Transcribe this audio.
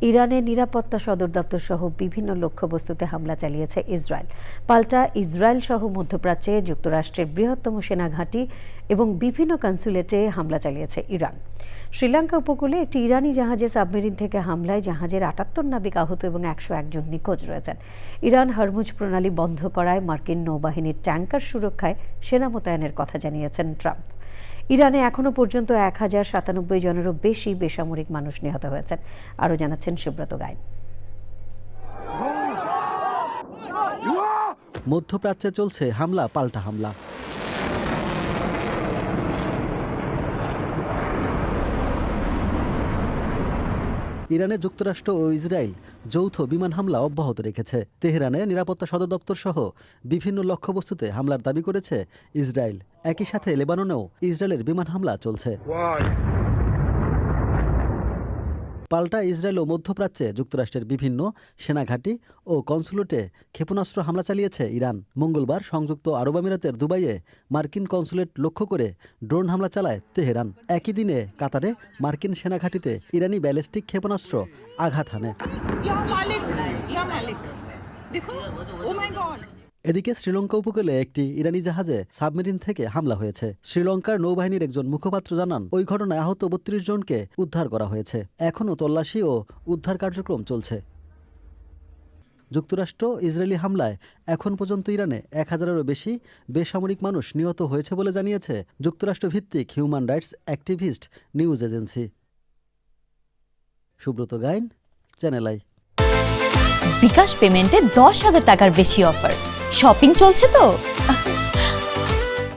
ইরানের নিরাপত্তা সদর দপ্তর সহ বিভিন্ন লক্ষ্যবস্তুতে হামলা চালিয়েছে ইসরায়েল। পাল্টা ইসরায়েল সহ মধ্যপ্রাচ্যে যুক্তরাষ্ট্রের বৃহত্তম সেনাঘাঁটি এবং বিভিন্ন কনসুলেটে হামলা চালিয়েছে ইরান। শ্রীলঙ্কা উপকূলে একটি ইরানি জাহাজে সাবমেরিন থেকে হামলায় জাহাজের ৭৮ নাবিক আহত এবং ১০১ জন নিখোঁজ রয়েছেন। ইরান হরমুজ প্রণালী বন্ধ করায় মার্কিন নৌবাহিনীর ট্যাঙ্কার সুরক্ষায় সেনা মোতায়েনের কথা জানিয়েছেন ট্রাম্প। ইরানে এখনো পর্যন্ত ১,০৯৭ জনেরও বেশি বেসামরিক মানুষ নিহত হয়েছেন। আরও জানাচ্ছেন সুব্রত গাইন। মধ্যপ্রাচ্যে চলছে হামলা পাল্টা হামলা। ইরানে যুক্তরাষ্ট্র ও ইসরায়েল যৌথ বিমান হামলা অব্যাহত রেখেছে। তেহরানে নিরাপত্তা সদর দপ্তর সহ বিভিন্ন লক্ষ্যবস্তুতে হামলার দাবি করেছে ইসরায়েল। একই সাথে লেবাননেও ইসরায়েলের বিমান হামলা চলছে। পাল্টা ইসরায়েল ও মধ্যপ্রাচ্যে যুক্তরাষ্ট্রের বিভিন্ন সেনাঘাঁটি ও কনসুলেটে ক্ষেপণাস্ত্র হামলা চালিয়েছে ইরান। মঙ্গলবার সংযুক্ত আরব আমিরাতের দুবাইয়ে মার্কিন কনসুলেট লক্ষ্য করে ড্রোন হামলা চালায় তেহরান। একই দিনে কাতারে মার্কিন সেনাঘাঁটিতে ইরানি ব্যালিস্টিক ক্ষেপণাস্ত্র আঘাত হানে। এদিকে শ্রীলঙ্কা উপকূলে একটি ইরানি জাহাজে সাবমেরিন থেকে হামলা হয়েছে। শ্রীলঙ্কার নৌবাহিনীর একজন মুখপাত্র জানান, ওই ঘটনায় আহত ৩২ জনকে উদ্ধার করা হয়েছে। এখনও তল্লাশি ও উদ্ধার কার্যক্রম চলছে। যুক্তরাষ্ট্র ইসরায়েলি হামলায় এখন পর্যন্ত ইরানে ১,০০০-এরও বেশি বেসামরিক মানুষ নিহত হয়েছে বলে জানিয়েছে যুক্তরাষ্ট্রভিত্তিক human rights activist news agency. Subrata Gain, channel I. BKash পেমেন্টে ১০,০০০ টাকার বেশি অফার। শপিং চলছে তো।